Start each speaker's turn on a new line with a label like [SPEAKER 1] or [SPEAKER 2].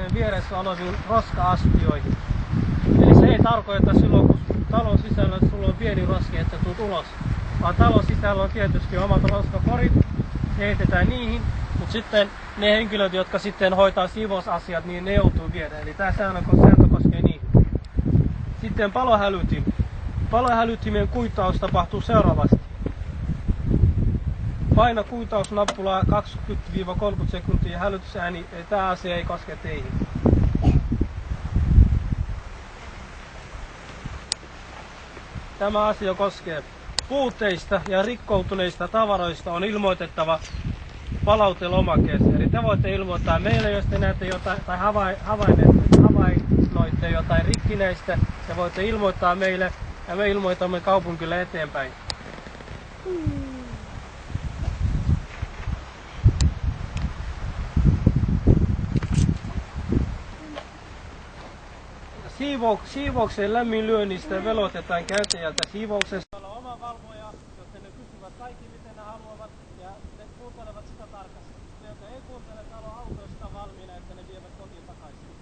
[SPEAKER 1] sinne vieressä oleviin roska-astioihin. Eli se ei tarkoita silloin, kun talon sisällä sulla on pieni roski, että tulet ulos. Vaan talon sisällä on tietysti omat roskakorit, heitetään niihin, mutta sitten ne henkilöt, jotka sitten hoitaa siivousasiat, niin ne joutuu viedä. Eli tämä sääntö koskee niihin. Sitten palohälytin. Palohälytimen kuittaus tapahtuu seuraavasti. Paina kuitausnappulaa 20-30 sekuntia ja hälytysääni, tämä asia ei koske teihin. Tämä asia koskee puutteista ja rikkoutuneista tavaroista on ilmoitettava palautelomakkeeseen. Eli te voitte ilmoittaa meille, jos te näette jotain tai havainnoitte jotain rikkineistä. Te voitte ilmoittaa meille ja me ilmoitamme kaupungille eteenpäin. Siivouksen lämminlyönnistä veloitetaan käyttäjältä siivouksesta. On oma valvoja, jotta ne kysyvät kaikki miten ne haluavat ja ne kuuntelevat sitä tarkasti. Ne, jotka ei kuuntele, täällä on autoista valmiina, että ne vievät kotiin takaisin.